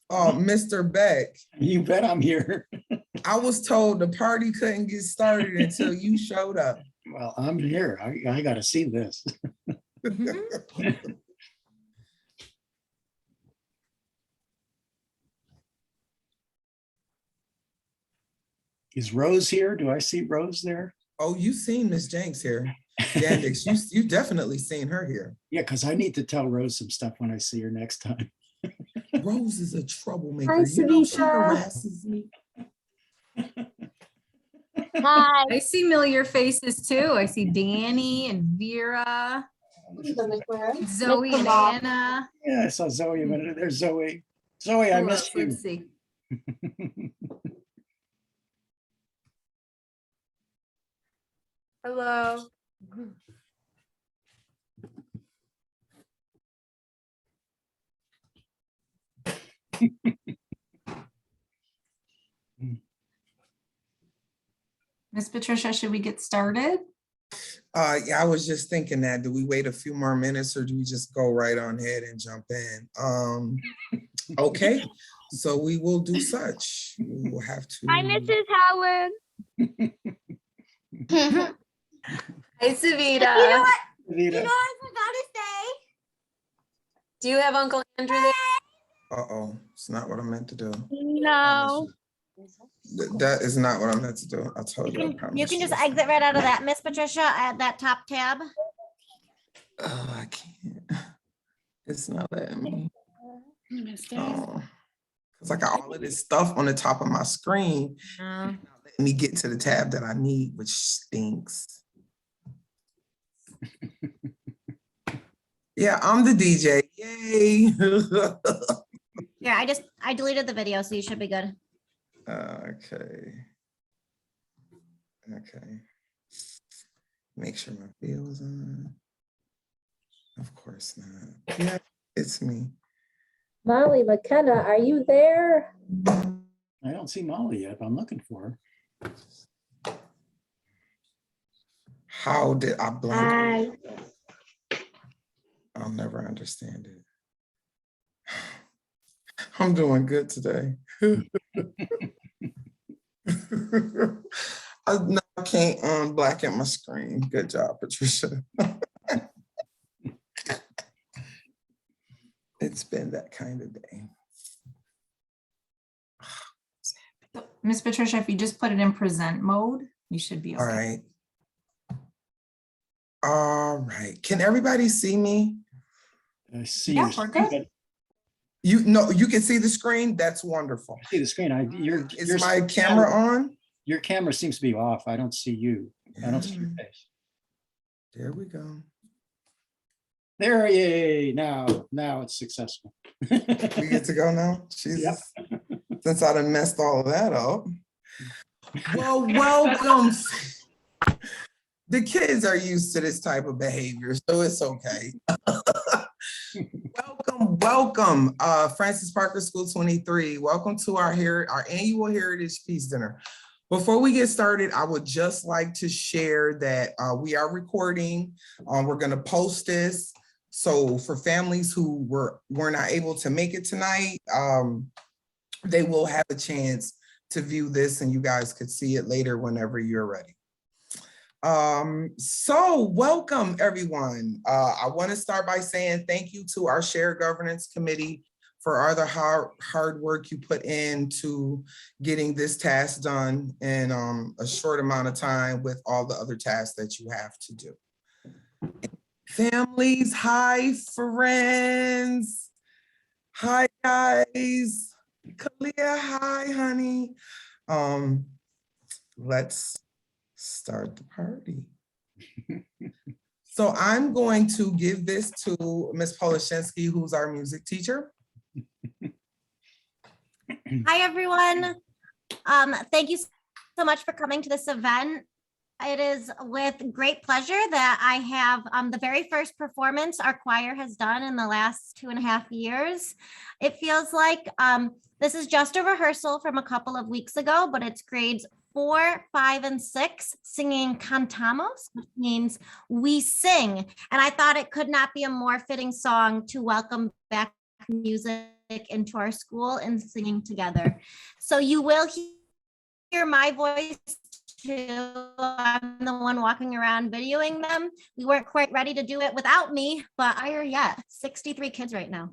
Oh, Mr. Beck, You bet I'm here. I was told the party couldn't get started until you showed up. Well, I'm here. I got to see this. Is Rose here? Do I see Rose there? Oh, you seen Miss Jenks here. Yandix, you definitely seen her here. Yeah, because I need to tell Rose some stuff when I see her next time. Rose is a troublemaker. Hi, You know, she Savita. harasses me. Hi. I see familiar faces too. I see Danny and Vera, Zoe and Anna. Yeah, I saw Zoe a minute. There's Zoe. Zoe, I Who missed else? you. Let's see. Hello. Miss Patricia, should we get started? Yeah, I was just thinking that. Do we wait a few more minutes or do we just go right on ahead and jump in? Okay, so we will do such. We will have to. Hi, Mrs. Howard. Hi, Savita. You know what? Savita. I forgot to say? Do you have Uncle Andrew there? Uh-oh, it's not what I meant to do. No. That is not what I meant to do. I told you. I promise You can just exit right out of that, Miss Patricia, at that top tab. Oh, I can't. It's not letting me. Oh, because I got all of this stuff on the top of my screen. Not letting me get to the tab that I need, which stinks. Yeah, I'm the DJ. Yay. Yeah, I deleted the video, so you should be good. Okay. Okay. Make sure my video is on. Of course not. Yeah, it's me. Molly McKenna, are you there? I don't see Molly yet. I'm looking for her. How did I blank? Hi. I'll never understand it. I'm doing good today. I can't unblacken my screen. Good job, Patricia. It's been that kind of day. Miss Patricia, if you just put it in present mode, you should be okay. All right. All right. Can everybody see me? I see. Yeah, your we're good. screen. You know, you can see the screen. That's wonderful. I see the screen. Is my camera on? Your camera seems to be off. I don't see you. I don't see your face. There we go. There, yay! Now it's successful. We get to go now? Jesus. Since I done messed all of that up. Well, welcome. The kids are used to this type of behavior, so it's okay. Welcome, Francis Parker School 23. Welcome to our annual Heritage Peace Dinner. Before we get started, I would just like to share that we are recording. We're gonna post this. So for families who were not able to make it tonight, they will have a chance to view this and you guys could see it later whenever you're ready. So welcome everyone. I want to start by saying thank you to our Shared Governance Committee for all the hard work you put into getting this task done in a short amount of time with all the other tasks that you have to do. Families, hi friends. Hi guys. Kalia, hi honey. Let's start the party. So I'm going to give this to Ms. Polashinsky, who's our music teacher. Hi, everyone. Thank you so much for coming to this event. It is with great pleasure that I have the very first performance our choir has done in the last 2.5 years. It feels like this is just a rehearsal from a couple of weeks ago, but it's grades 4, 5, and 6 singing cantamos, which means we sing. And I thought it could not be a more fitting song to welcome back music into our school and singing together. So you will hear my voice too. I'm the one walking around videoing them. We weren't quite ready to do it without me, but I are yet 63 kids right now.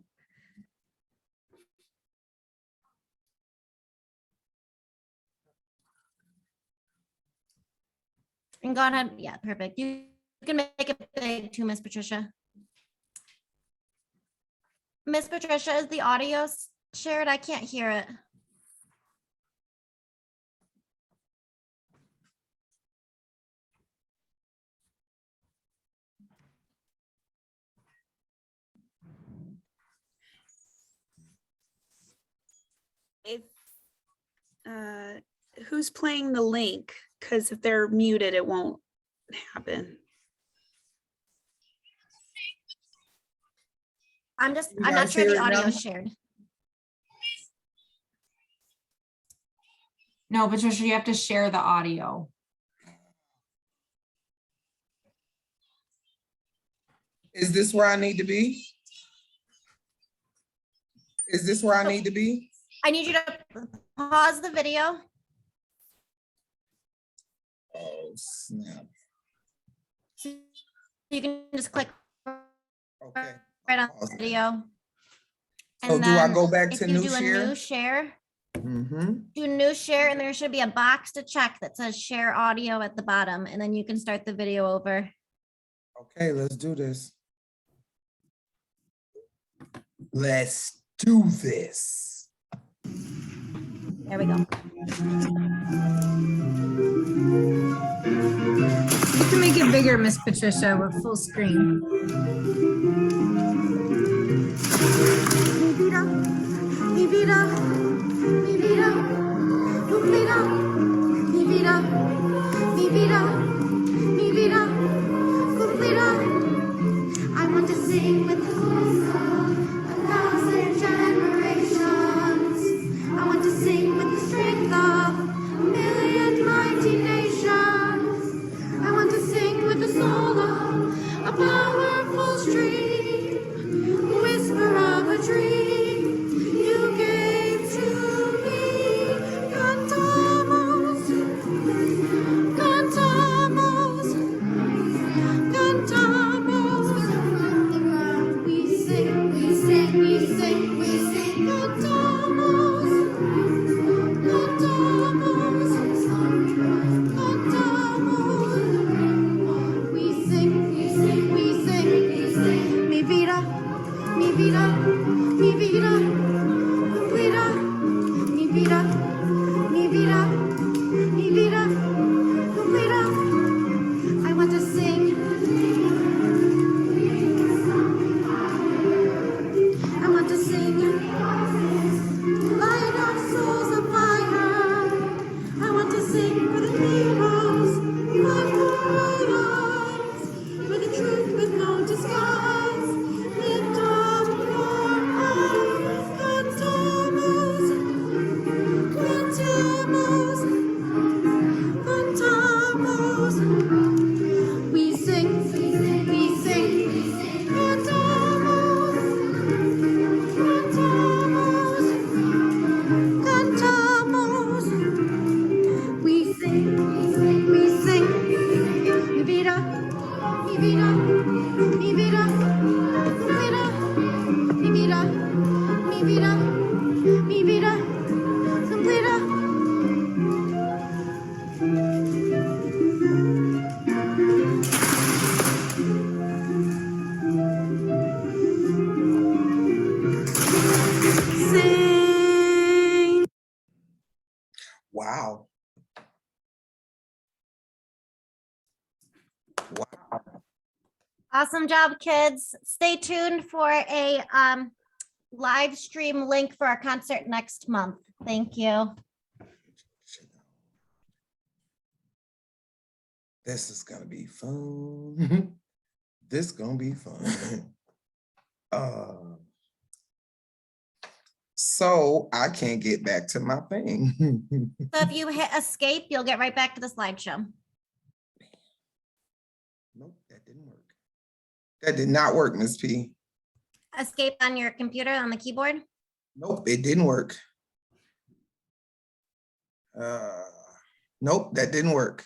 And go ahead. Yeah, perfect. You can make it big too, Miss Patricia. Miss Patricia, is the audio shared? I can't hear it. If, who's playing the link? Because if they're muted, it won't happen. I'm You not guys sure hear the it audio now? is shared. No, Patricia, you have to share the audio. Is this where I need to be? Is this where I need to be? I need you to pause the video. Oh, snap. So you can just click Okay. right on Pause the it. video. So do I go back if to you new do a share? new share, Mm-hmm. do new share, and there should be a box to check that says share audio at the bottom, and then you can start the video over. Okay, let's do this. Let's do this. There we go. You can make it bigger, Miss Patricia, with full screen. Mi vida, mi vida, mi vida, mi vida, mi vida, mi vida, cumplida. I want to sing with the voice of 1,000 generations. I want to sing with the strength of 1,000,000 mighty nations. I want to sing with the soul of a powerful stream, whisper of a dream you gave to me. Cantamos, cantamos, cantamos. We sing, we sing, we sing, we sing. Cantamos, cantamos, cantamos. We sing, we sing, we sing, we sing. Mi vida, mi vida, mi vida, vida, mi vida, mi vida, mi vida, vida. I want to sing. I want to sing. Light our souls afire. I want to sing for the heroes who fight for our lives, for the truth with no disguise. Lift up your eyes. Cantamos, cantamos, cantamos. We sing, we sing, cantamos, cantamos, cantamos. We sing, we sing. Mi vida, mi vida, mi vida, vida, mi vida, mi vida, mi vida, completa. Sing. Wow. Wow. Awesome job, kids. Stay tuned for a live stream link for our concert next month. Thank you. This is gonna be fun. This gonna be fun. So I can't get back to my thing. So if you hit escape, you'll get right back to the slideshow. Nope, that didn't work. That did not work, Miss P. Escape on your computer on the keyboard. Nope, it didn't work. Nope, that didn't work.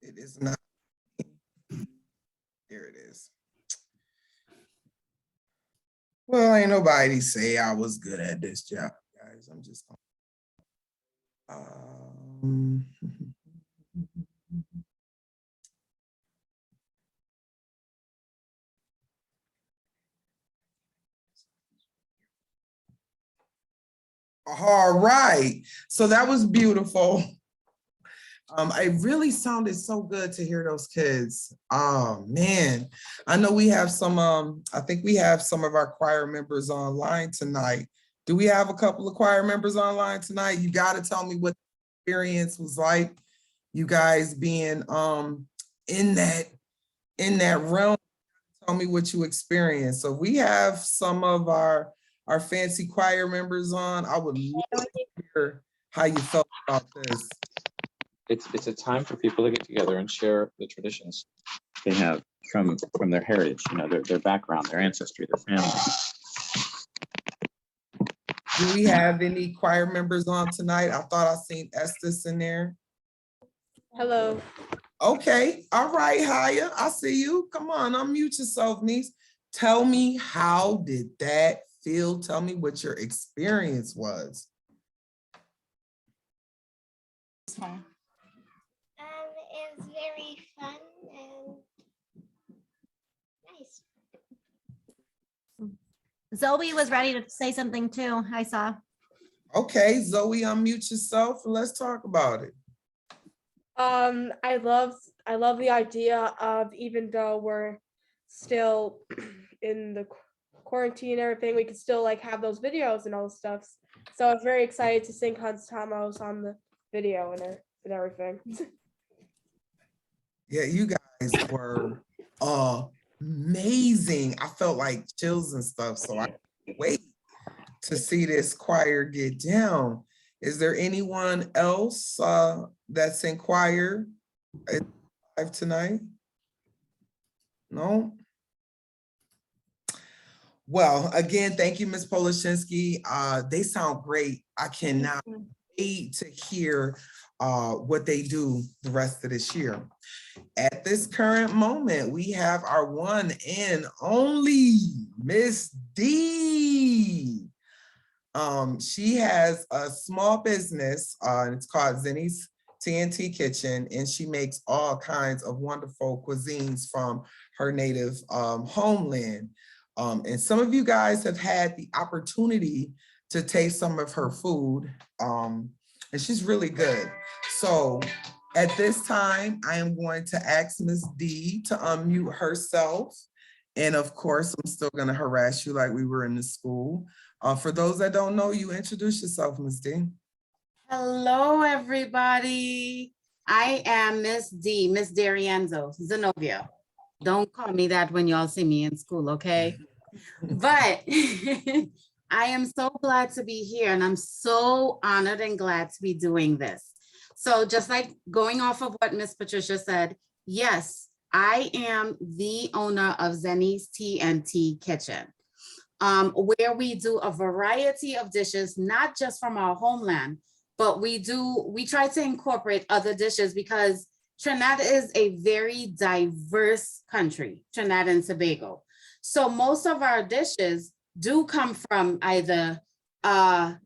It is not. There it is. Well, ain't nobody say I was good at this job, guys. I'm just. All right, so that was beautiful. It really sounded so good to hear those kids. Oh man, I know we have some, I think we have some of our choir members online tonight. Do we have a couple of choir members online tonight? You gotta tell me what the experience was like, you guys being in that realm. Tell me what you experienced. So we have some of our fancy choir members on. I would love to hear how you felt about this. It's a time for people to get together and share the traditions they have from their heritage, you know, their background, their ancestry, their family. Do we have any choir members on tonight? I thought I seen Estes in there. Hello. Okay, all right, Haya, I see you. Come on, unmute yourself, niece. Tell me, how did that feel? Tell me what your experience was. It was very fun and nice. Zoe was ready to say something too, I saw. Okay, Zoe, unmute yourself and let's talk about it. I love the idea of, even though we're still in the quarantine and everything, we could still like have those videos and all the stuff. So I was very excited to sing Hans Thamos on the video and everything. Yeah, you guys were amazing. I felt like chills and stuff, so I can't wait to see this choir get down. Is there anyone else that's in choir live tonight? No? Well, again, thank you, Ms. Polashinsky. They sound great. I cannot wait to hear what they do the rest of this year. At this current moment, we have our one and only Miss D. She has a small business, and it's called Zenny's TNT Kitchen, and she makes all kinds of wonderful cuisines from her native homeland. And some of you guys have had the opportunity to taste some of her food, and she's really good. So at this time, I am going to ask Ms. D to unmute herself. And of course, I'm still gonna harass you like we were in the school. For those that don't know you, introduce yourself, Ms. D. Hello, everybody. I am Miss D, Miss D'Arienzo, Zenobia. Don't call me that when y'all see me in school, okay? But I am so glad to be here, and I'm so honored and glad to be doing this. So just like going off of what Miss Patricia said, yes, I am the owner of Zenny's TNT Kitchen, where we do a variety of dishes, not just from our homeland, but we try to incorporate other dishes because Trinidad is a very diverse country, Trinidad and Tobago. So most of our dishes do come from either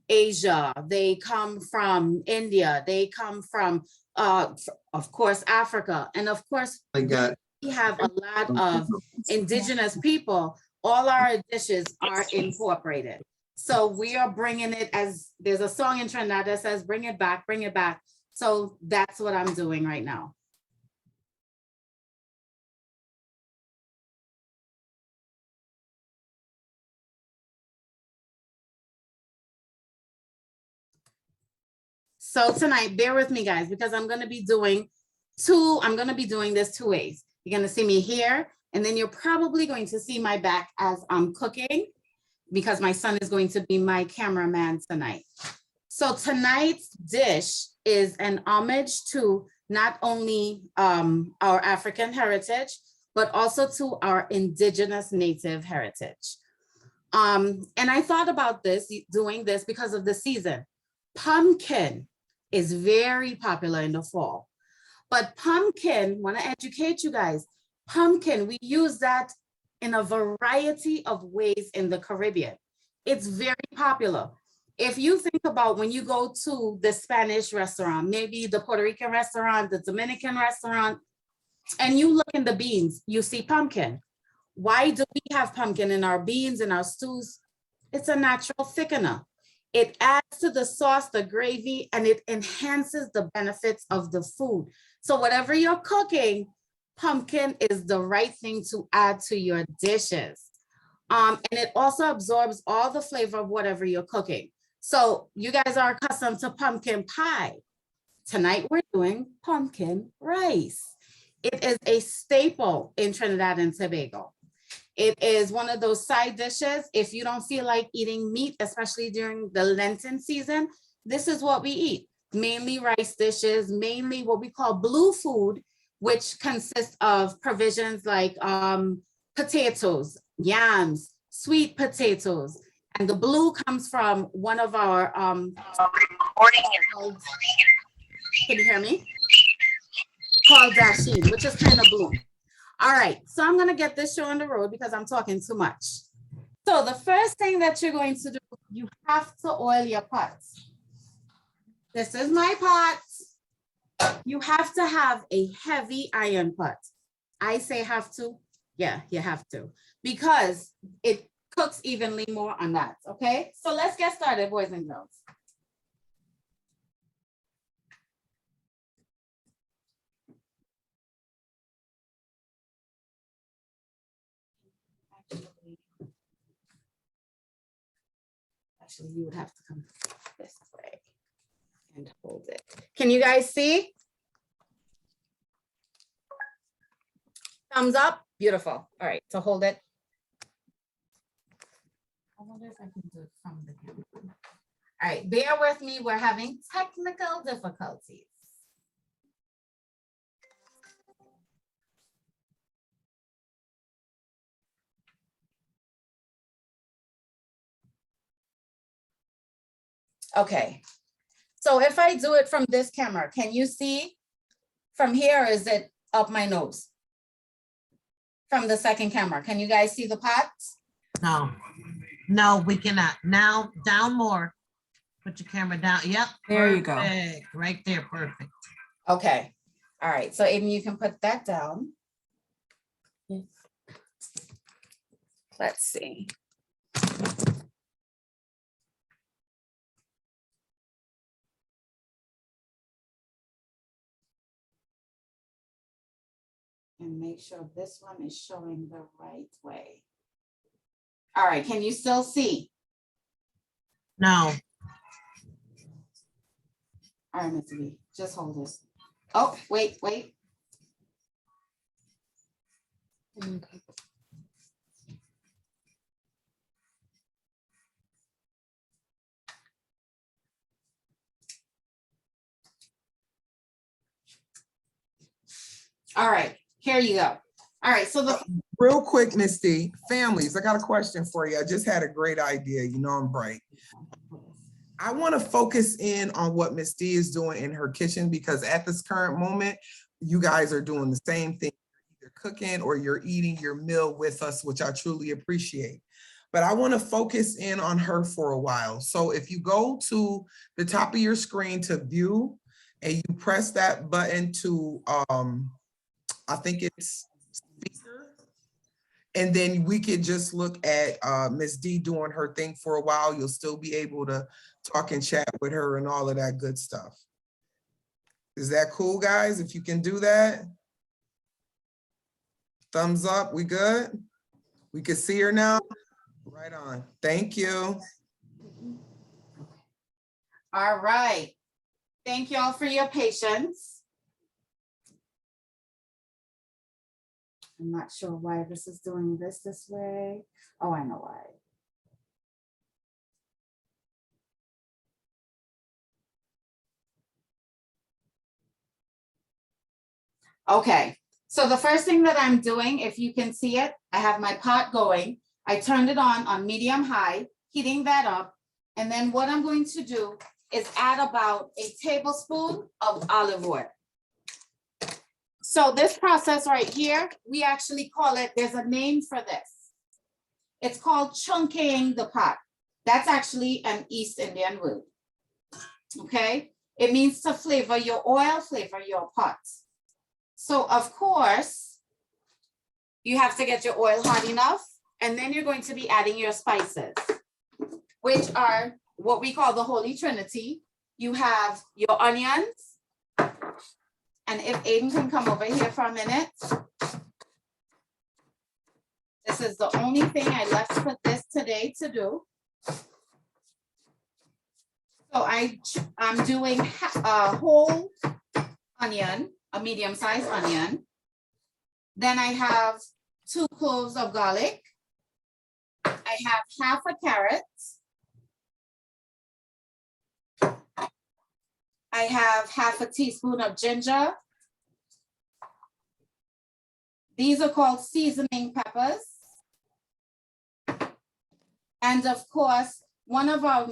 Asia, they come from India, they come from, of course, Africa. And of course, we have a lot of indigenous people. All our dishes are incorporated. So we are bringing it, as there's a song in Trinidad that says, bring it back, bring it back. So that's what I'm doing right now. So tonight, bear with me guys, because I'm gonna be doing this two ways. You're gonna see me here, and then you're probably going to see my back as I'm cooking. because my son is going to be my cameraman tonight. So tonight's dish is an homage to not only our African heritage, but also to our indigenous native heritage. And I thought about doing this because of the season. Pumpkin is very popular in the fall, but pumpkin, want to educate you guys, pumpkin, we use that in a variety of ways in the Caribbean. It's very popular. If you think about when you go to the Spanish restaurant, maybe the Puerto Rican restaurant, the Dominican restaurant, and you look in the beans, you see pumpkin. Why do we have pumpkin in our beans and our stews? It's a natural thickener. It adds to the sauce, the gravy, and it enhances the benefits of the food. So whatever you're cooking, pumpkin is the right thing to add to your dishes. And it also absorbs all the flavor of whatever you're cooking. So you guys are accustomed to pumpkin pie. Tonight we're doing pumpkin rice. It is a staple in Trinidad and Tobago. It is one of those side dishes. If you don't feel like eating meat, especially during the Lenten season, this is what we eat. Mainly rice dishes, mainly what we call blue food, which consists of provisions like potatoes, yams, sweet potatoes. And the blue comes from one of our, can you hear me? Called dasheen, which is kind of blue. All right, so I'm gonna get this show on the road because I'm talking too much. So the first thing that you're going to do, you have to oil your pots. This is my pot. You have to have a heavy iron pot. I say have to, yeah, you have to, because it cooks evenly more on that, okay? So let's get started, boys and girls. Actually, you would have to come this way and hold it. Can you guys see? Thumbs up, beautiful. All right, so hold it. I wonder if I can do it from the camera. All right, bear with me, we're having technical difficulties. Okay, so if I do it from this camera, can you see from here, or is it up my nose? From the second camera, can you guys see the pots? No, we cannot. Now, down more. Put your camera down. Yep. There you go. Perfect. Right there, perfect. Okay, all right, so Aiden, you can put that down. Let's see. And make sure this one is showing the right way. All right, can you still see? No. All right, Mr. B, just hold this. Oh, wait. All right, here you go. All right, so the Real quick, Miss D, families, I got a question for you. I just had a great idea. You know I'm bright. I want to focus in on what Miss D is doing in her kitchen, because at this current moment, you guys are doing the same thing. You're cooking or you're eating your meal with us, which I truly appreciate. But I want to focus in on her for a while. So if you go to the top of your screen to view and you press that button to, I think it's speaker. And then we could just look at Ms. D doing her thing for a while. You'll still be able to talk and chat with her and all of that good stuff. Is that cool, guys? If you can do that? Thumbs up, we good? We can see her now? Right on, thank you. all right. Thank you all for your patience. I'm not sure why this is doing this way. Oh, I know why. Okay, so the first thing that I'm doing, if you can see it, I have my pot going. I turned it on medium high, heating that up. And then what I'm going to do is add about a tablespoon of olive oil. So this process right here, we actually call it, there's a name for this. It's called chunking the pot. That's actually an East Indian word. Okay, it means to flavor your oil, flavor your pot. So of course, you have to get your oil hot enough, and then you're going to be adding your spices, which are what we call the Holy Trinity. You have your onions, and if Aiden can come over here for a minute. This is the only thing I left for this today to do. So I'm doing a whole onion, a medium-sized onion. Then I have 2 cloves of garlic. I have half a carrot. I have half a teaspoon of ginger. These are called seasoning peppers. And of course, one of our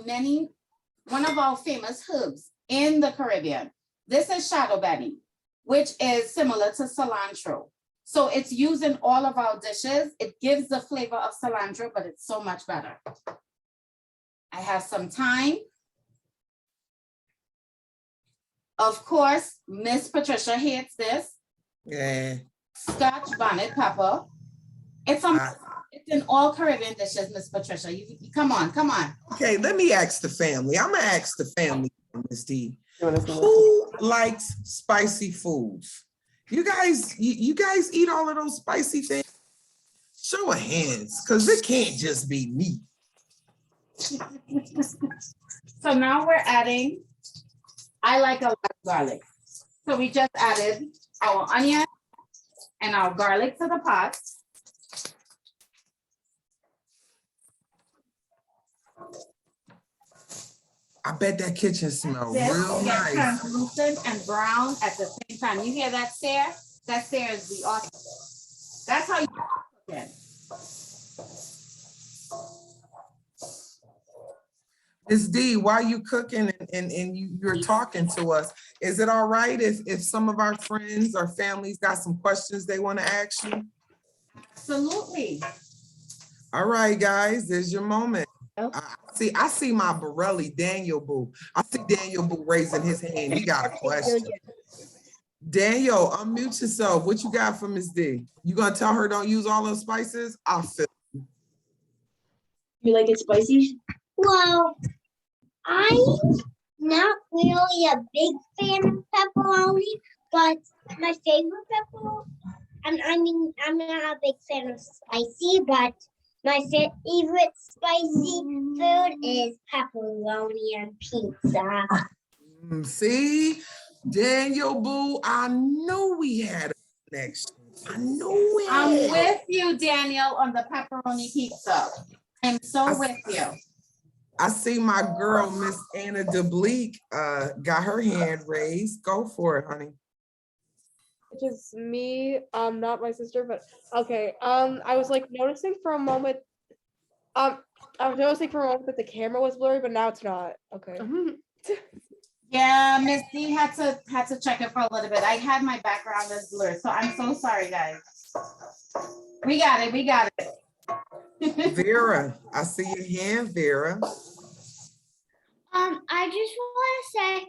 famous herbs in the Caribbean. This is shadow benny, which is similar to cilantro. So it's used in all of our dishes. It gives the flavor of cilantro, but it's so much better. I have some thyme. Of course, Miss Patricia hates this. Yeah. Scotch bonnet pepper. It's in all Caribbean dishes, Miss Patricia. You come on. Okay, let me ask the family. I'm gonna ask the family, Ms. D. Who likes spicy foods? You guys eat all of those spicy things? Show of hands, because it can't just be me. So now we're adding, I like a lot of garlic. So we just added our onion and our garlic to the pot. I bet that kitchen smells This real will get nice. translucent and brown at the same time. You hear that, Sarah? That Sarah is the author. That's how you cook it. Ms. D, while you cooking and you're talking to us, is it all right if some of our friends or families got some questions they want to ask you? Absolutely. All right, guys, there's your moment. I see my Borelli, Daniel Boo. I see Daniel Boo raising his hand. He got a question. Daniel, unmute yourself. What you got for Ms. D? You gonna tell her don't use all those spices? I'll feel. You like it spicy? Well, I'm not really a big fan of pepperoni, but my favorite pepperoni, I'm not a big fan of spicy, but my favorite spicy food is pepperoni and pizza. See, Daniel Boo, I know we had a connection. I know we had. I'm with you, Daniel, on the pepperoni pizza. I'm so with you. I see my girl, Miss Anna DeBleek, got her hand raised. Go for it, honey. Which is me, not my sister, but okay. I was like noticing for a moment. I was noticing for a moment that the camera was blurry, but now it's not. Okay. Yeah, Miss D had to check it for a little bit. I had my background as blurred, so I'm so sorry, guys. We got it. Vera, I see your hand, Vera. I just want to say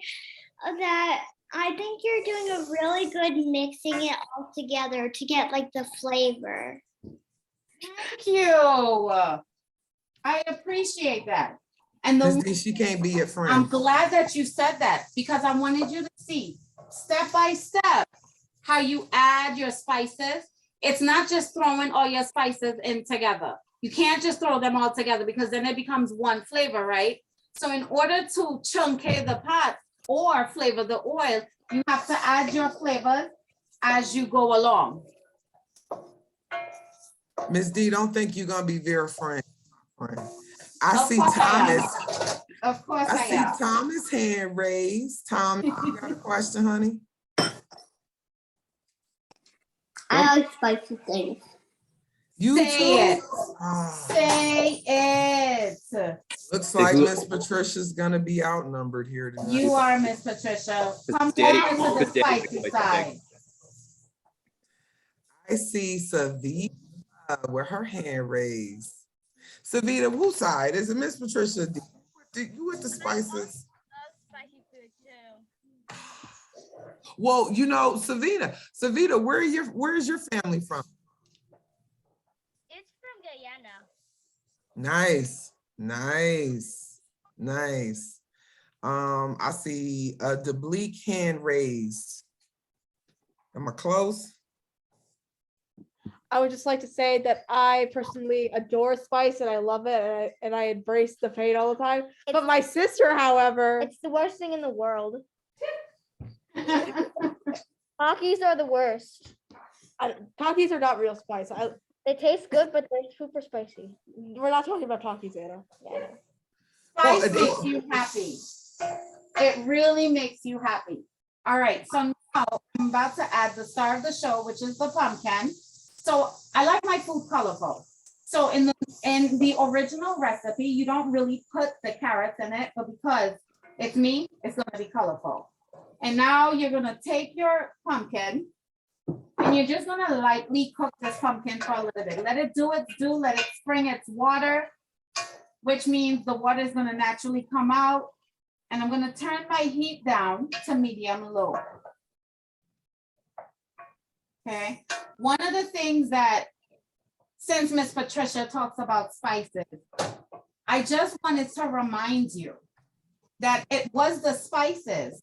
that I think you're doing a really good mixing it all together to get like the flavor. Thank you. I appreciate that. And Ms. D, she can't be your friend. I'm glad that you said that because I wanted you to see step by step how you add your spices. It's not just throwing all your spices in together. You can't just throw them all together because then it becomes one flavor, right? So in order to chunky the pot or flavor the oil, you have to add your flavors as you go along. Ms. D, don't think you're gonna be Vera friend. I Of see course I am. Thomas. Of course I I see am. Thomas' hand raised. Tom, you got a question, honey? I like spicy things. You Say too? it. Ah, Say it. looks like Miss Patricia's gonna be outnumbered here tonight. You are Miss Patricia. Come Daddy- over to the Daddy spicy like side. I see Savita with her hand raised. Savita, whose side? Is it Miss Patricia? You with the spices? Well, you know, Savita, where's your family from? It's from Guyana. Nice, nice, nice. I see a Deblique hand raised. Am I close? I would just like to say that I personally adore spice and I love it and I embrace the pain all the time. But my sister, however, It's the worst thing in the world. Takis are the worst. Takis are not real spice. They taste good, but they're super spicy. We're not talking about Takis, Anna. Yeah. Well, Spice makes you happy. It really makes you happy. All right, so now I'm about to add the star of the show, which is the pumpkin. So I like my food colorful. So in the original recipe, you don't really put the carrots in it, but because it's me, it's gonna be colorful. And now you're gonna take your pumpkin and you're just gonna lightly cook this pumpkin for a little bit. Let it do its due, let it spring its water, which means the water is gonna naturally come out. And I'm gonna turn my heat down to medium low. Okay, one of the things that, since Miss Patricia talks about spices, I just wanted to remind you that it was the spices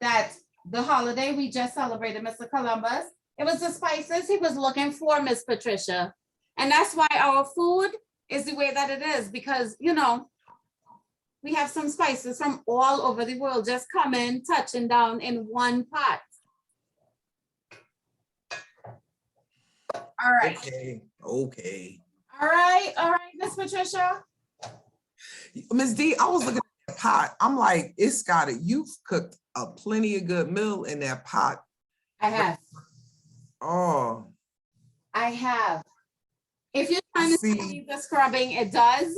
that the holiday we just celebrated, Mr. Columbus, it was the spices he was looking for, Miss Patricia. And that's why our food is the way that it is, because, you know, we have some spices from all over the world just coming, touching down in one pot. All right. Okay. All right, Miss Patricia. Miss D, I was looking at the pot. I'm like, it's got it. You've cooked a plenty of good meal in that pot. I have. Oh. I have. If you're trying to See. see the scrubbing, it does.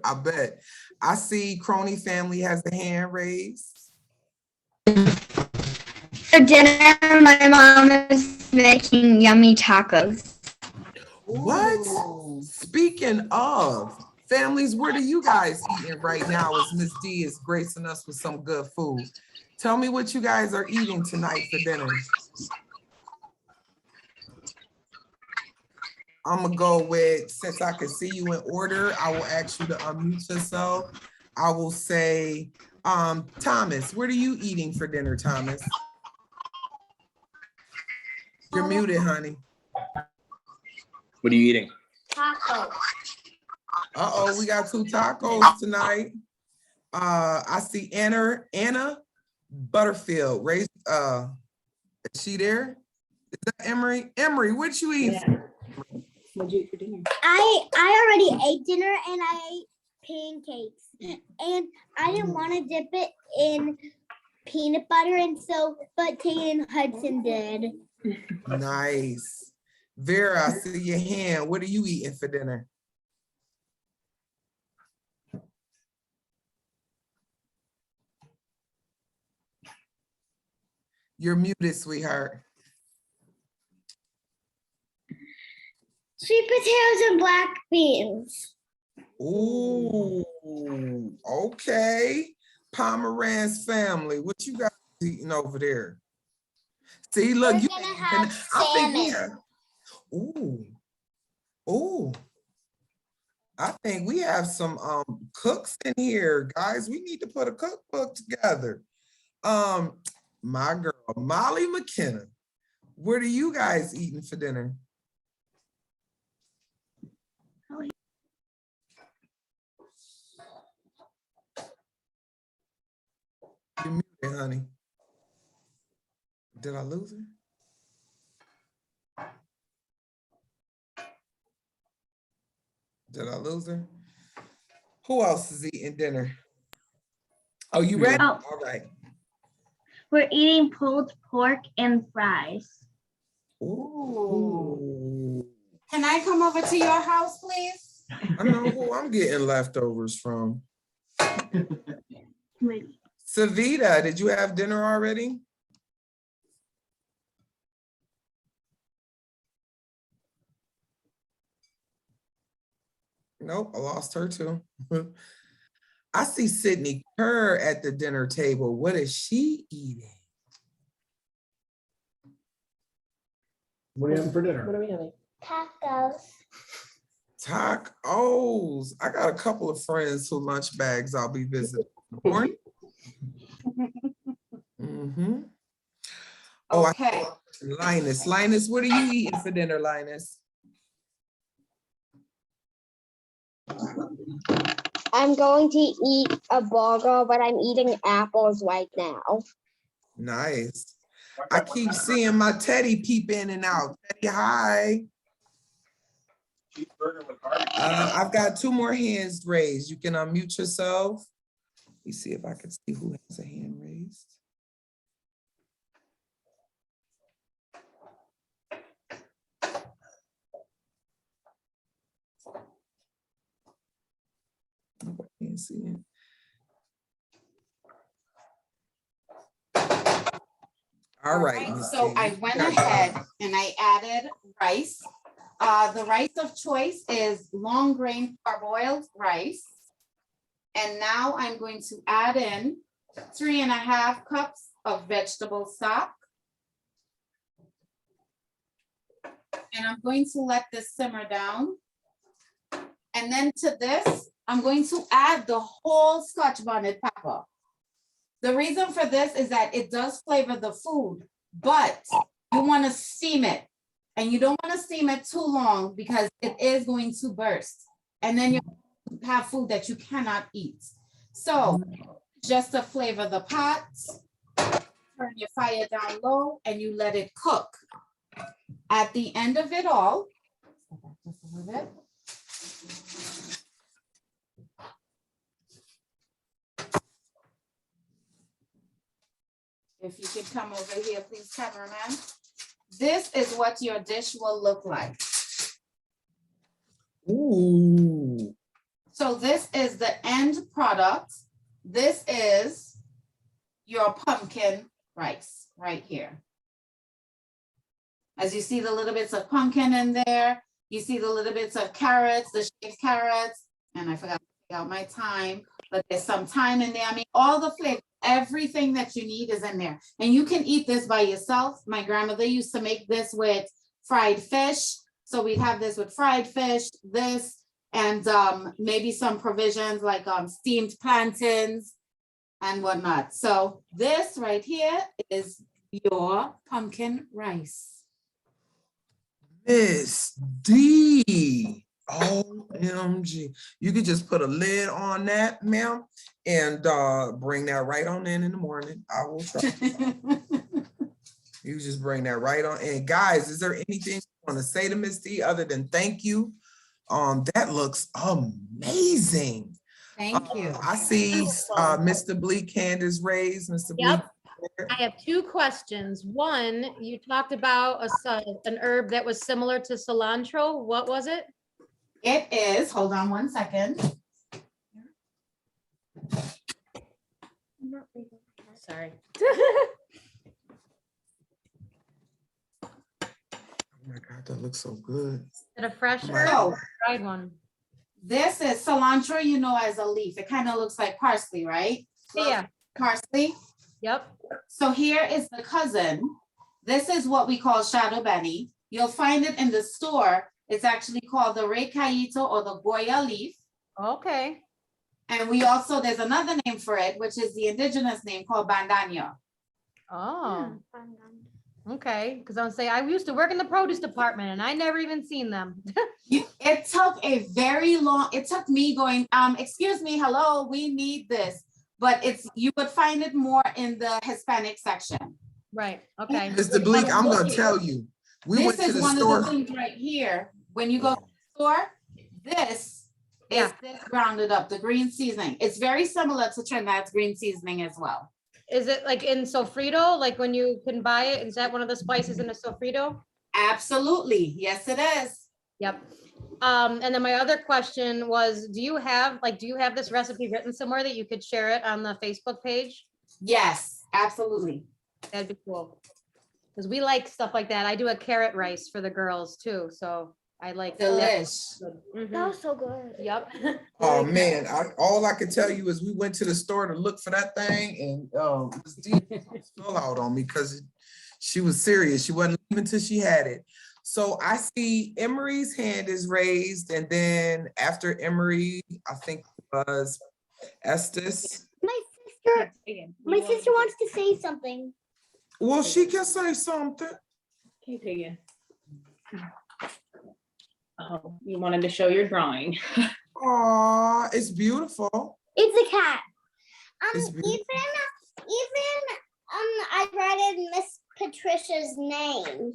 I bet. I see Crony family has the hand raised. For dinner, my mom is making yummy tacos. What? Speaking of families, what are you guys eating right now as Miss D is gracing us with some good food? Tell me what you guys are eating tonight for dinner. I'm gonna go with, since I can see you in order, I will ask you to unmute yourself. I will say, Thomas, what are you eating for dinner, Thomas? You're muted, honey. What are you eating? Tacos. Uh-oh, we got 2 tacos tonight. I see Anna Butterfield. Is she there? Is that Emery? Emery, what you eating? Yeah. What'd you eat for dinner? I already ate dinner and I ate pancakes. And I didn't want to dip it in peanut butter, and so, but Tate and Hudson did. Nice. Vera, I see your hand. What are you eating for dinner? You're muted, sweetheart. Sweet potatoes and black beans. Ooh, okay. Pomeranz family, what you guys eating over there? See, look, We're you. gonna have I think we salmon. have. Ooh. I think we have some cooks in here, guys. We need to put a cookbook together. My girl, Molly McKenna. What are you guys eating for dinner? You're muted, honey. Did I lose her? Did I lose her? Who else is eating dinner? Oh, you ready? Oh. All right. We're eating pulled pork and fries. Ooh. Can I come over to your house, please? I know who I'm getting leftovers from. Savita, did you have dinner already? Nope, I lost her too. I see Sydney Kerr at the dinner table. What is she eating? What are you having for dinner? What are we having? Tacos. Tacos. I got a couple of friends who lunch bags I'll be visiting. Morning. Oh, Okay. Linus. Linus, what are you eating for dinner, Linus? I'm going to eat a burger, but I'm eating apples right now. Nice. I keep seeing my Teddy peep in and out. Teddy, hi. I've got 2 more hands raised. You can unmute yourself. Let me see if I can see who has a hand raised. Oh, I can't see it. All right. Miss So Dee, I you went got it. ahead and I added rice. The rice of choice is long grain parboiled rice. And now I'm going to add in 3.5 cups of vegetable stock. And I'm going to let this simmer down. And then to this, I'm going to add the whole Scotch bonnet pepper. The reason for this is that it does flavor the food, but you want to steam it. And you don't want to steam it too long because it is going to burst. And then you have food that you cannot eat. So just to flavor the pot, turn your fire down low and you let it cook. At the end of it all, just a little bit. If you could come over here, please, cameraman. This is what your dish will look like. Ooh. So this is the end product. This is your pumpkin rice right here. As you see the little bits of pumpkin in there, you see the little bits of carrots, the shaved carrots, and I forgot to take out my thyme, but there's some thyme in there. I mean, all the flavor, everything that you need is in there. And you can eat this by yourself. My grandmother used to make this with fried fish. So we'd have this with fried fish, this, and maybe some provisions like steamed plantains and whatnot. So this right here is your pumpkin rice. Miss D. OMG. You could just put a lid on that, ma'am, and bring that right on in the morning. I will try. You just bring that right on. And guys, is there anything you want to say to Miss D other than thank you? That looks amazing. Thank you. I see Mr. Bleak hand is raised. Mr. Bleak. Yep. I have 2 questions. One, you talked about an herb that was similar to cilantro. What was it? It is, hold on one second. Sorry. Oh my God, that looks so good. Is it a fresh Oh, herb So or a dried one? this is cilantro, you know, as a leaf. It kind of looks like parsley, right? Yeah. Parsley. Yep. So here is the cousin. This is what we call shadow benny. You'll find it in the store. It's actually called the recaito or the Goya leaf. Okay. And we also, there's another name for it, which is the indigenous name called bandana. Oh. Okay. Because I would say I used to work in the produce department and I never even seen them. It took a very long, it took me going, excuse me, hello, we need this. But you would find it more in the Hispanic section. Right. Okay. Mr. Bleak, I'm gonna tell you. We went to This is the one store. of the things right here. When you go to the store, this is this grounded up, the green seasoning. It's very similar to Trinidad's green seasoning as well. Is it like in sofrito? Like when you can buy it, is that one of the spices in a sofrito? Absolutely. Yes, it is. Yep. And then my other question was, do you have this recipe written somewhere that you could share it on the Facebook page? Yes, absolutely. That'd be cool. Because we like stuff like that. I do a carrot rice for the girls too, so I like that. Delish. Mhm. That was so good. Yep. Oh, man, all I can tell you is we went to the store to look for that thing and Ms. D fell out on me because she was serious. She wasn't leaving till she had it. So I see Emery's hand is raised, and then after Emery, I think it was Estes. My sister wants to say something. Well, she can say something. Okay, Tegan. Oh, you wanted to show your drawing. Aw, it's beautiful. It's a cat. It's beautiful. Even I wrote in Miss Patricia's name.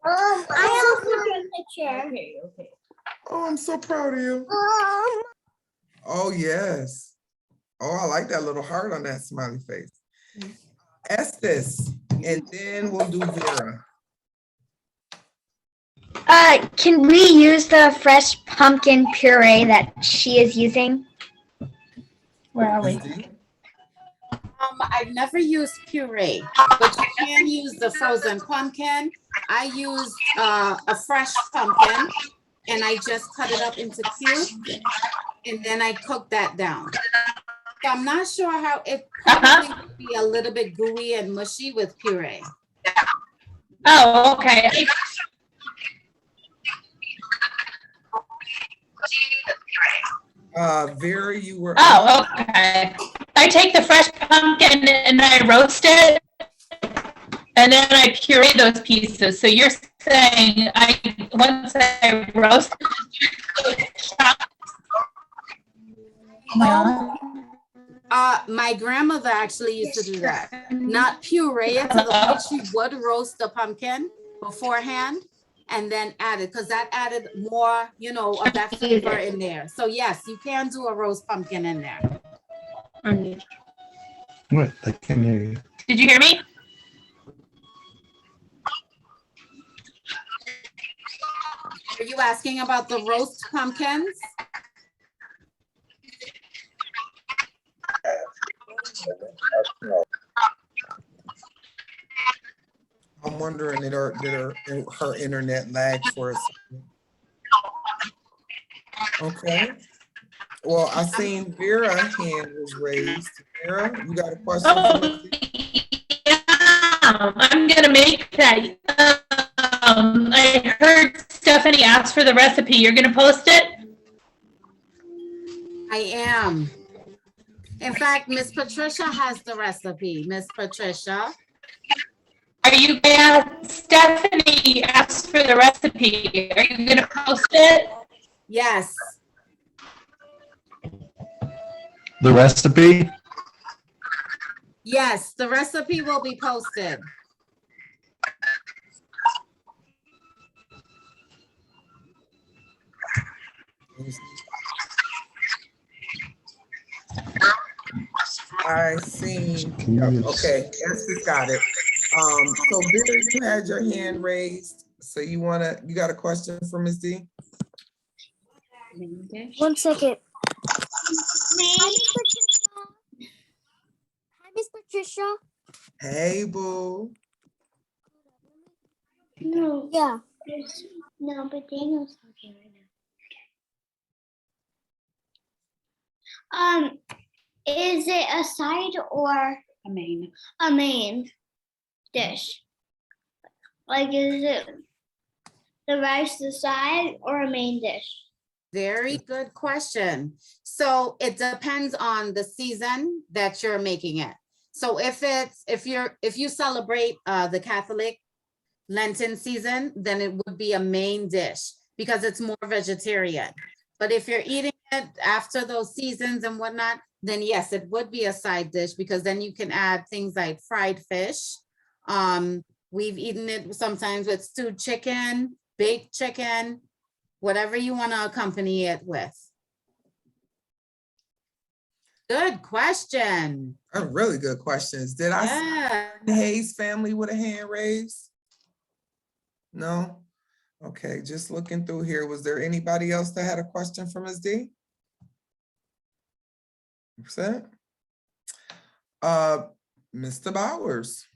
I also took a picture. Okay. Oh, I'm so proud of you. Oh, yes. Oh, I like that little heart on that smiley face. Estes, and then we'll do Vera. Can we use the fresh pumpkin puree that she is using? Where are we? I've never used puree, but you can use the frozen pumpkin. I used a fresh pumpkin and I just cut it up into cubes and then I cooked that down. So I'm not sure how it probably would be a little bit gooey and mushy with puree. Oh, okay. Vera, you were. Oh, okay. I take the fresh pumpkin and I roast it, and then I puree those pieces. So you're saying once I roast my grandmother actually used to do that. Not puree it to the point she would roast the pumpkin beforehand and then add it, because that added more, of that flavor in there. So yes, you can do a roast pumpkin in there. What? I can't hear you. Did you hear me? Are you asking about the roast pumpkins? I'm wondering, did her internet lag for a second? Okay. Well, I seen Vera hand was raised. Vera, you got a question? I'm gonna make that. I heard Stephanie ask for the recipe. You're gonna post it? I am. In fact, Miss Patricia has the recipe. Miss Patricia. Are you gonna, Stephanie asked for the recipe. Are you gonna post it? Yes. The recipe? Yes, the recipe will be posted. I seen, okay, Esther got it. So Vera, you had your hand raised. So you got a question for Ms. D? 1 second. Hi, Miss Patricia. Hey, boo. No. Yeah. No, but Daniel's talking right now. Is it a side or A main. a main dish? Like, is it the rice the side or a main dish? Very good question. So it depends on the season that you're making it. So if you celebrate the Catholic Lenten season, then it would be a main dish because it's more vegetarian. But if you're eating it after those seasons and whatnot, then yes, it would be a side dish because then you can add things like fried fish. We've eaten it sometimes with stewed chicken, baked chicken, whatever you want to accompany it with. Good question. Really good questions. Did I see Yeah. the Hayes family with a hand raised? No? Okay, just looking through here. Was there anybody else that had a question for Ms. D? Percent? Mr. Bowers.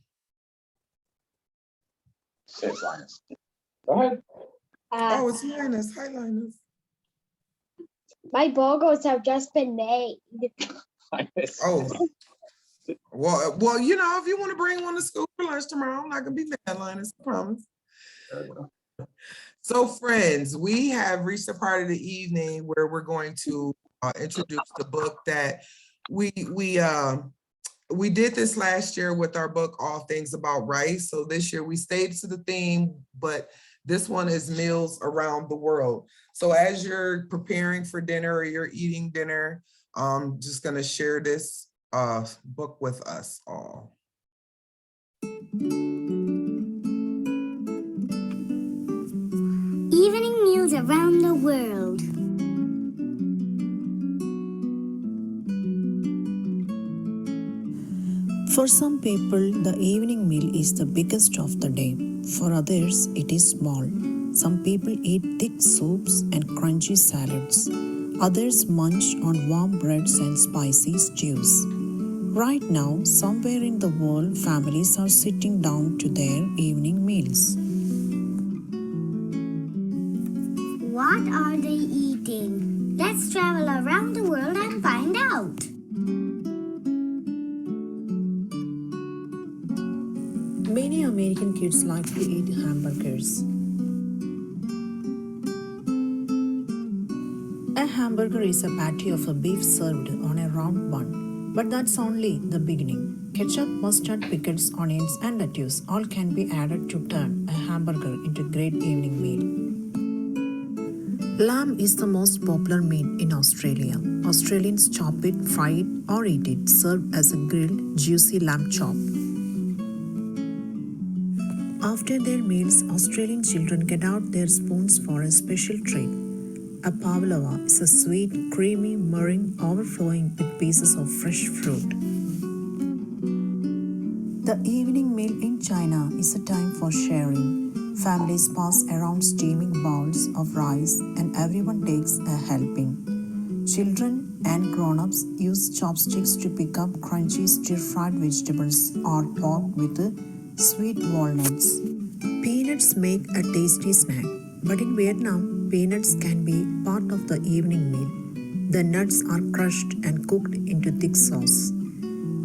Say Linus. Go ahead. Oh, it's Linus. Hi, Linus. My burgers have just been made. Linus. Oh. Well, you know, if you want to bring one to school for lunch tomorrow, I'm not gonna be mad, Linus, I promise. So friends, we have reached the part of the evening where we're going to introduce the book that we did this last year with our book, All Things About Rice. So this year we stayed to the theme, but this one is Meals Around the World. So as you're preparing for dinner or you're eating dinner, I'm just gonna share this book with us all. Evening Meals Around the World. For some people, the evening meal is the biggest of the day. For others, it is small. Some people eat thick soups and crunchy salads. Others munch on warm breads and spicy stews. Right now, somewhere in the world, families are sitting down to their evening meals. What are they eating? Let's travel around the world and find out. Many American kids like to eat hamburgers. A hamburger is a patty of a beef served on a round bun, but that's only the beginning. Ketchup, mustard, pickles, onions, and lettuce all can be added to turn a hamburger into a great evening meal. Lamb is the most popular meat in Australia. Australians chop it, fry it, or eat it, served as a grilled, juicy lamb chop. After their meals, Australian children get out their spoons for a special treat. A pavlova is a sweet, creamy meringue overflowing with pieces of fresh fruit. The evening meal in China is a time for sharing. Families pass around steaming bowls of rice and everyone takes a helping. Children and grown-ups use chopsticks to pick up crunchy stir-fried vegetables or pork with sweet walnuts. Peanuts make a tasty snack, but in Vietnam, peanuts can be part of the evening meal. The nuts are crushed and cooked into thick sauce.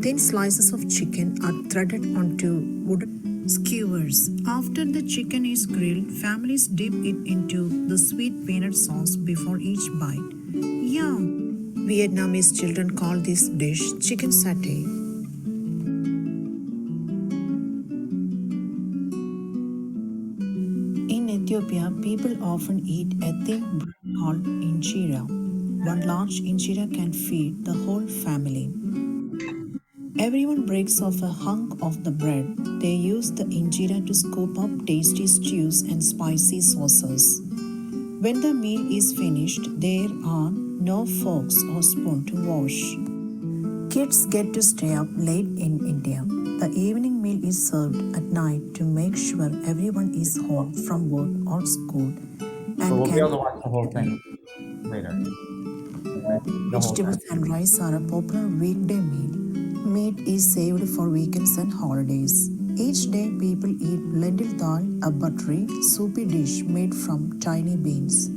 Thin slices of chicken are threaded onto wooden skewers. After the chicken is grilled, families dip it into the sweet peanut sauce before each bite. Yum! Vietnamese children call this dish chicken satay. In Ethiopia, people often eat a thin bread called injera. One large injera can feed the whole family. Everyone breaks off a hunk of the bread. They use the injera to scoop up tasty stews and spicy sauces. When the meal is finished, there are no forks or spoons to wash. Kids get to stay up late in India. The evening meal is served at night to make sure everyone is home from work or school and So we'll can be able to watch the whole thing later. Okay? The whole Vegetables time. and rice are a popular weekday meal. Meat is saved for weekends and holidays. Each day, people eat lentil dal, a buttery, soupy dish made from tiny beans.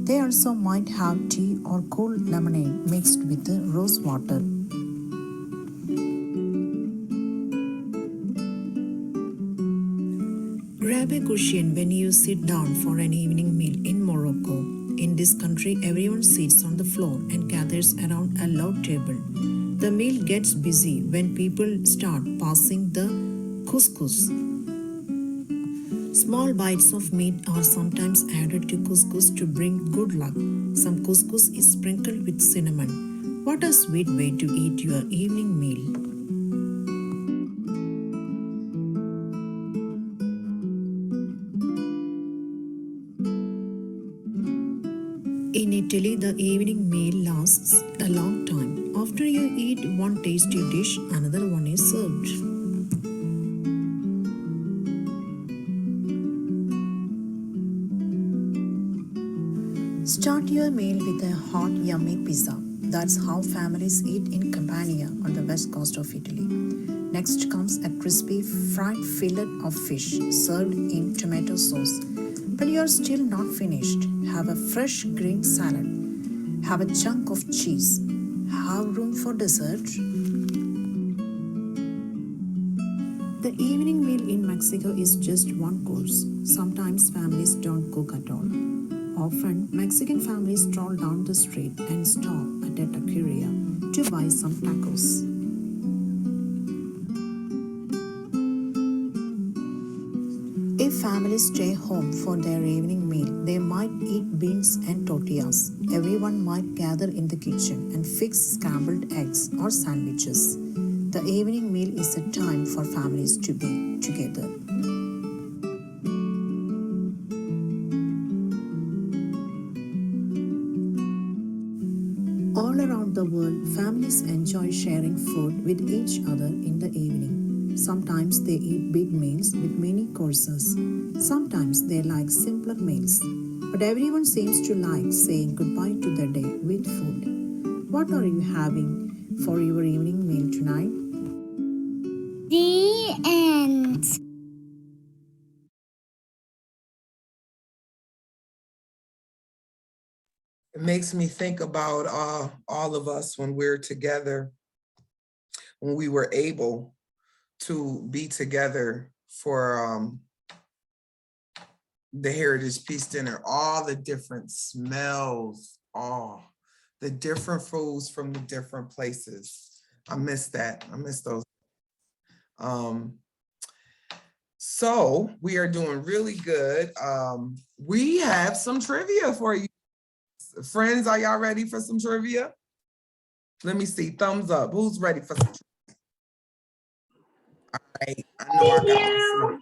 They also might have tea or cool lemonade mixed with rose water. Grab a cushion when you sit down for an evening meal in Morocco. In this country, everyone sits on the floor and gathers around a low table. The meal gets busy when people start passing the couscous. Small bites of meat are sometimes added to couscous to bring good luck. Some couscous is sprinkled with cinnamon. What a sweet way to eat your evening meal. In Italy, the evening meal lasts a long time. After After you eat one tasty dish, another one is served. Start your meal with a hot, yummy pizza. That's how families eat in Campania on the west coast of Italy. Next comes a crispy fried fillet of fish served in tomato sauce. But you're still not finished. Have a fresh green salad. Have a chunk of cheese. Have room for dessert. The evening meal in Mexico is just one course. Sometimes families don't cook at all. Often, Mexican families stroll down the street and stop at a taqueria to buy some tacos. If families stay home for their evening meal, they might eat beans and tortillas. Everyone might gather in the kitchen and fix scrambled eggs or sandwiches. The evening meal is a time for families to be together. All around the world, families enjoy sharing food with each other in the evening. Sometimes they eat big meals with many courses. Sometimes they like simpler meals. But everyone seems to like saying goodbye to the day with food. What are you having for your evening meal tonight? The end. It makes me think about all of us when we're together, when we were able to be together for the Heritage Peace Dinner, all the different smells, all the different foods from the different places. I miss that. I miss those. So we are doing really good. We have some trivia for you. Friends, are y'all ready for some trivia? Let me see, thumbs up. Who's ready for some trivia? All right, I know I got some.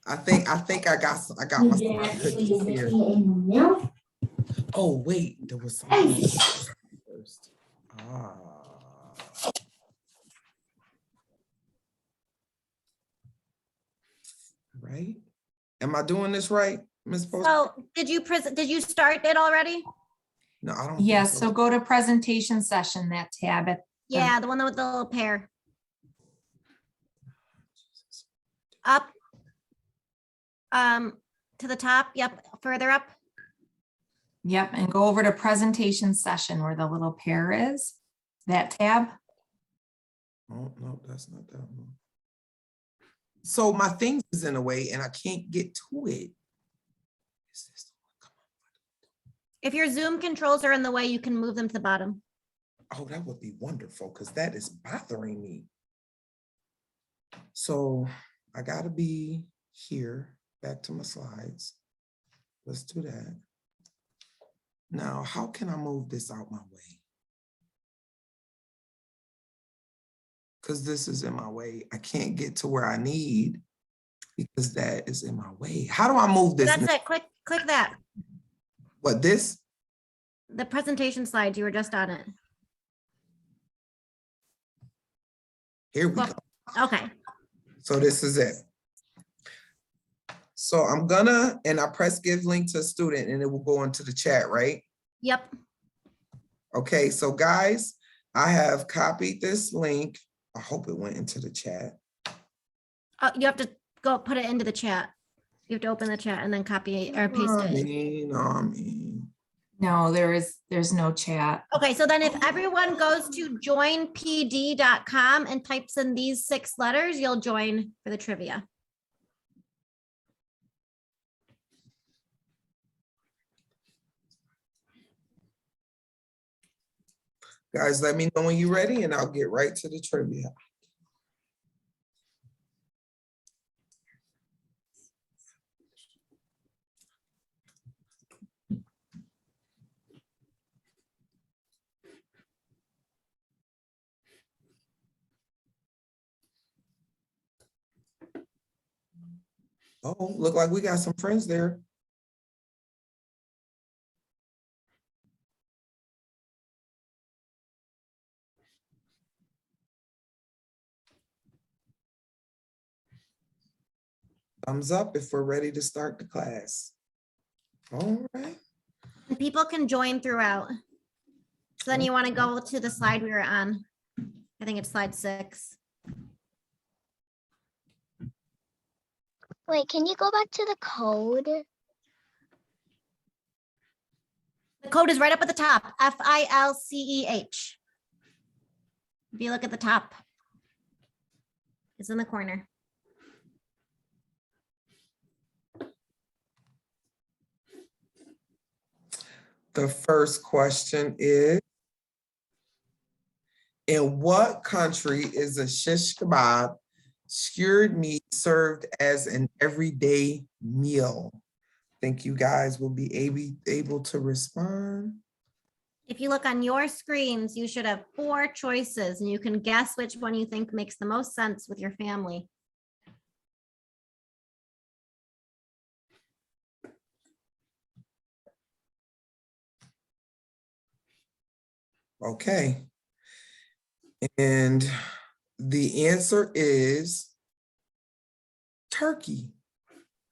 I think I got my smart cookies here. Oh wait, there was something first. Right? Am I doing this right, Ms. Post? So did you start it already? No, I don't. Yes, so go to presentation session, that tab at. Yeah, the one with the little pair. Up. To the top, yep, further up. Yep, and go over to presentation session where the little pair is, that tab. Oh, no, that's not that one. So my thing is in a way and I can't get to it. If your Zoom controls are in the way, you can move them to the bottom. Oh, that would be wonderful because that is bothering me. So I gotta be here, back to my slides. Let's do that. Now, how can I move this out my way? Because this is in my way. I can't get to where I need because that is in my way. How do I move this? That's it, click that. What, this? The presentation slides, you were just on it. Here we go. Okay. So this is it. So I'm gonna, and I press give link to a student and it will go into the chat, right? Yep. Okay, so guys, I have copied this link. I hope it went into the chat. You have to go put it into the chat. You have to open the chat and then copy or paste it. No, there's no chat. Okay, so then if everyone goes to joinpd.com and types in these 6 letters, you'll join for the trivia. Guys, let me know when you're ready and I'll get right to the trivia. Oh, look like we got some friends there. Thumbs up if we're ready to start the class. All right. And people can join throughout. So then you want to go to the slide we were on. I think it's slide 6. Wait, can you go back to the code? The code is right up at the top, FILCEH. If you look at the top, it's in the corner. The first question is, in what country is a shish kebab skewered meat served as an everyday meal? I think you guys will be able to respond. If you look on your screens, you should have 4 choices and you can guess which one you think makes the most sense with your family. Okay. And the answer is turkey.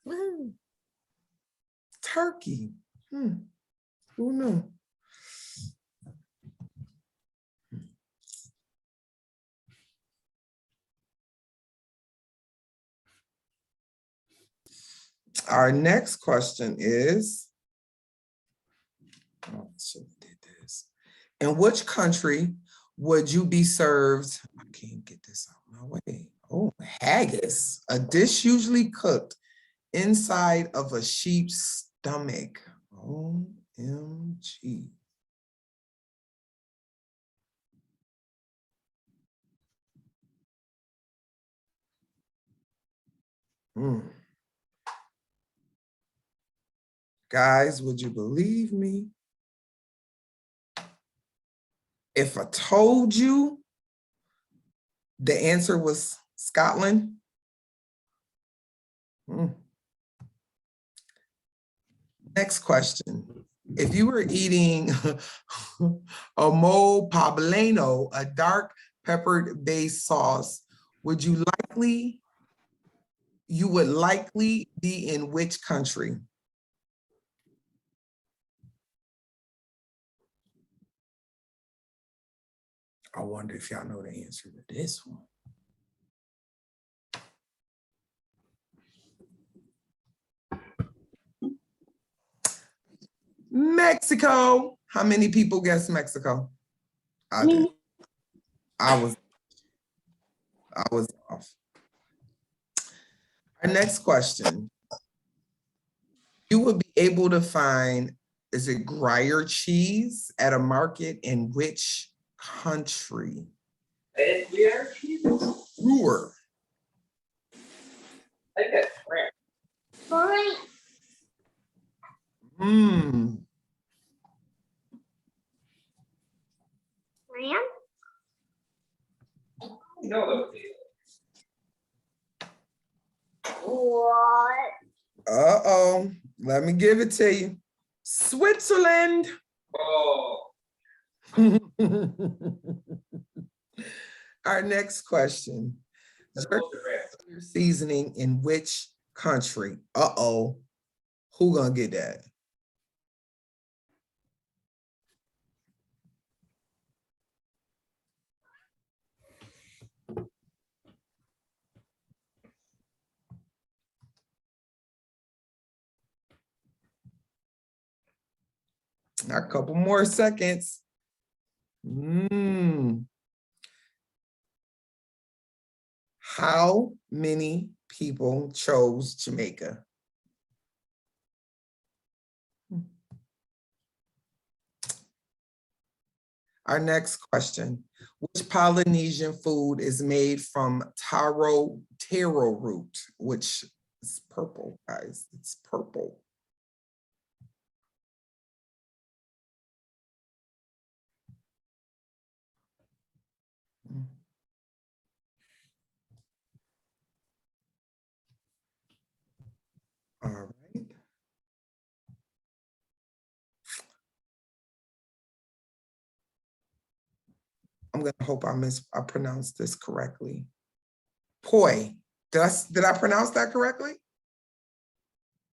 Woo. Turkey. Who knew? Our next question is, oh, I should have did this. In which country would you be served? I can't get this out of my way. Oh, haggis, a dish usually cooked inside of a sheep's stomach. OMG. Guys, would you believe me? If I told you the answer was Scotland? Next question. If you were eating a mole poblano, a dark peppered based sauce, would you would likely be in which country? I wonder if y'all know the answer to this one. Mexico. How many people guessed Mexico? I did. I was off. Our next question. You would be able to find, is it Gruyere cheese at a market in which country? Gruyere cheese? Gruyere. I think that's France. France. France? No. What? Uh-oh, let me give it to you. Switzerland. Oh. Our next question. Your seasoning in which country? Uh-oh, who gonna get that? A couple more seconds. How many people chose Jamaica? Our next question. Which Polynesian food is made from taro root, which is purple, guys? It's purple. All right. I'm gonna hope I pronounced this correctly. Poi. Did I pronounce that correctly?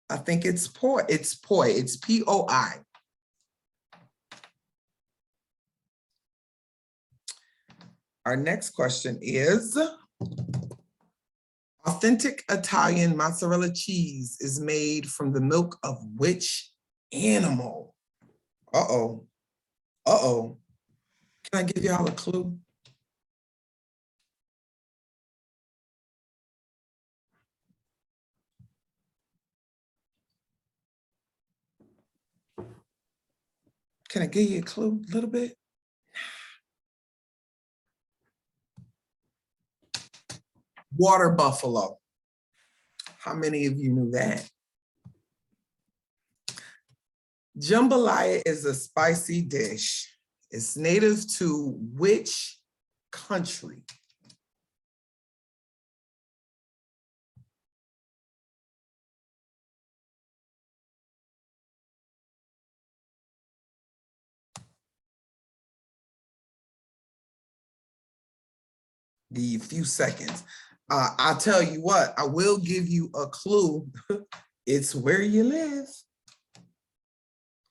I think it's poi. It's poi. It's P-O-I. Our next question is, authentic Italian mozzarella cheese is made from the milk of which animal? Uh-oh. Uh-oh. Can I give y'all a clue? Can I give you a clue a little bit? Water buffalo. How many of you knew that? Jambalaya is a spicy dish. It's native to which country? Give you a few seconds. I'll tell you what, I will give you a clue. It's where you live.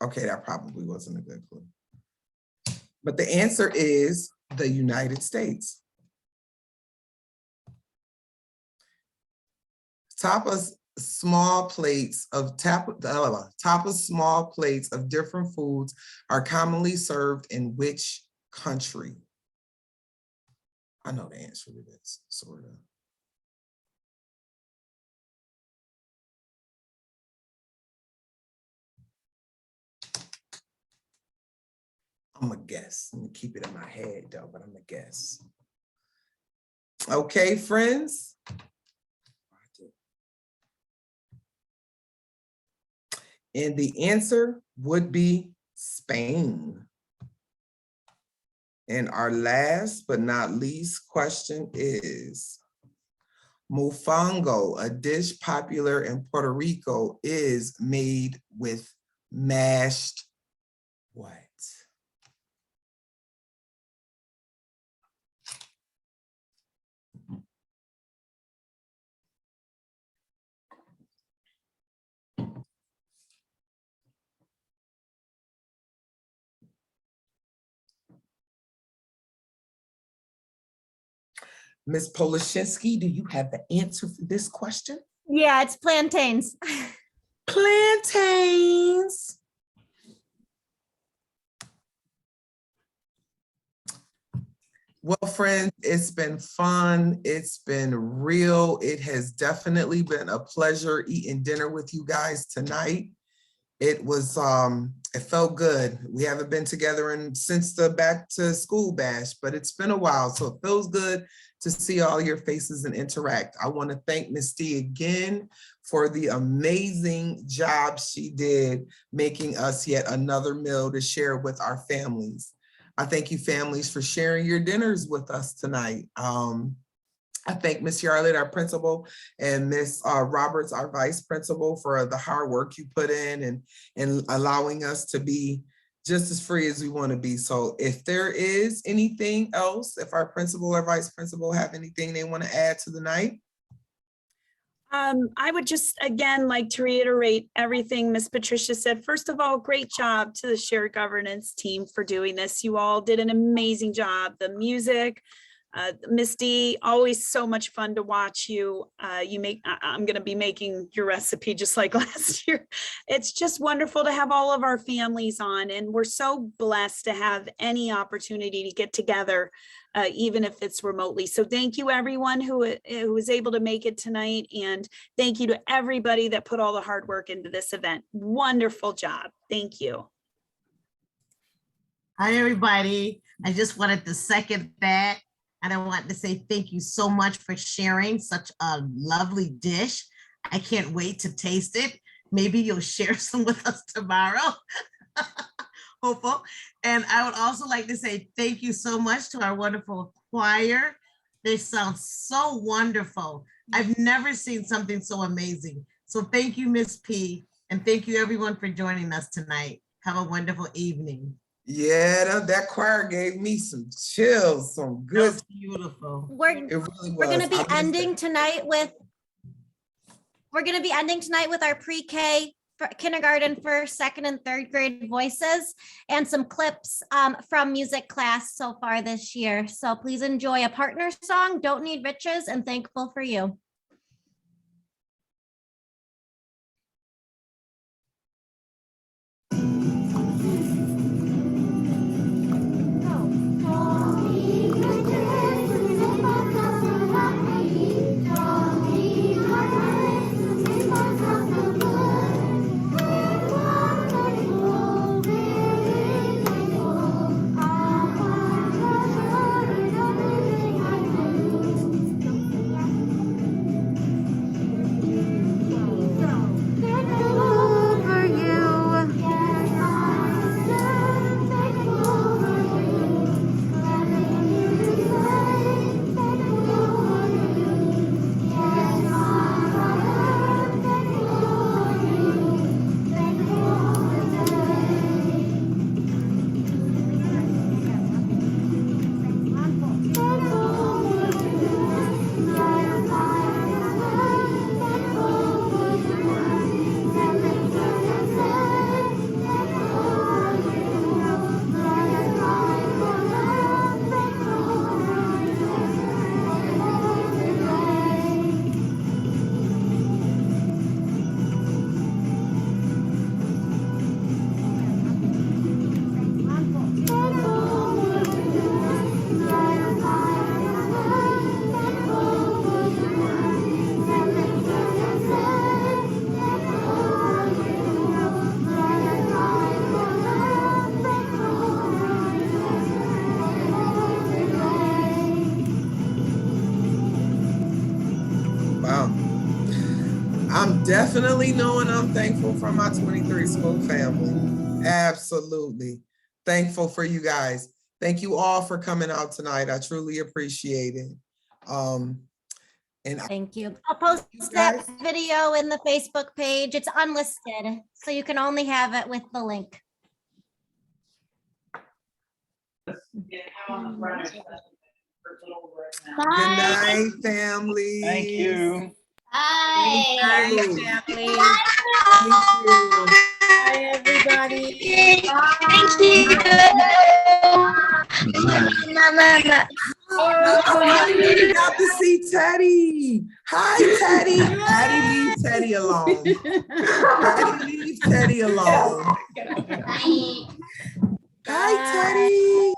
Okay, that probably wasn't a good clue. But the answer is the United States. Top of small plates of different foods are commonly served in which country? I know the answer to this, sort of. I'm gonna guess. I'm gonna keep it in my head though, but I'm gonna guess. Okay, friends. And the answer would be Spain. And our last but not least question is, mofongo, a dish popular in Puerto Rico, is made with mashed what? Ms. Polashinsky, do you have the answer for this question? Yeah, it's plantains. Plantains. Well, friends, it's been fun. It's been real. It has definitely been a pleasure eating dinner with you guys tonight. It was, it felt good. We haven't been together since the back to school bash, but it's been a while. So it feels good to see all your faces and interact. I want to thank Ms. D again for the amazing job she did making us yet another meal to share with our families. I thank you families for sharing your dinners with us tonight. I thank Ms. Yarlett, our principal, and Ms. Roberts, our vice principal, for the hard work you put in and allowing us to be just as free as we want to be. So if there is anything else, if our principal or vice principal have anything they want to add to the night. I would just, again, like to reiterate everything Ms. Patricia said. First of all, great job to the shared governance team for doing this. You all did an amazing job. The music, Ms. D, always so much fun to watch you. I'm going to be making your recipe just like last year. It's just wonderful to have all of our families on, and we're so blessed to have any opportunity to get together, even if it's remotely. So thank you everyone who was able to make it tonight, and thank you to everybody that put all the hard work into this event. Wonderful job. Thank you. Hi, everybody. I just wanted to second that. And I want to say thank you so much for sharing such a lovely dish. I can't wait to taste it. Maybe you'll share some with us tomorrow. Hopeful. And I would also like to say thank you so much to our wonderful choir. They sound so wonderful. I've never seen something so amazing. So thank you, Miss P. And thank you everyone for joining us tonight. Have a wonderful evening. Yeah, that choir gave me some chills, some good. That's beautiful. We're going to be ending tonight with we're going to be ending tonight with our pre-K, kindergarten, first, second, and third grade voices and some clips from music class so far this year. So please enjoy a partner song, Don't Need Riches, and Thankful for You. Definitely knowing I'm thankful for my 23 school family. Absolutely. Thankful for you guys. Thank you all for coming out tonight. I truly appreciate it. And thank you. I'll post that video in the Facebook page. It's unlisted, so you can only have it with the link. Good night, family. Thank you. Bye. Thank you. Bye, everybody. Thank you. I got to see Teddy. Hi, Teddy. Teddy, leave Teddy alone. Teddy, leave Teddy alone. Hi, Teddy.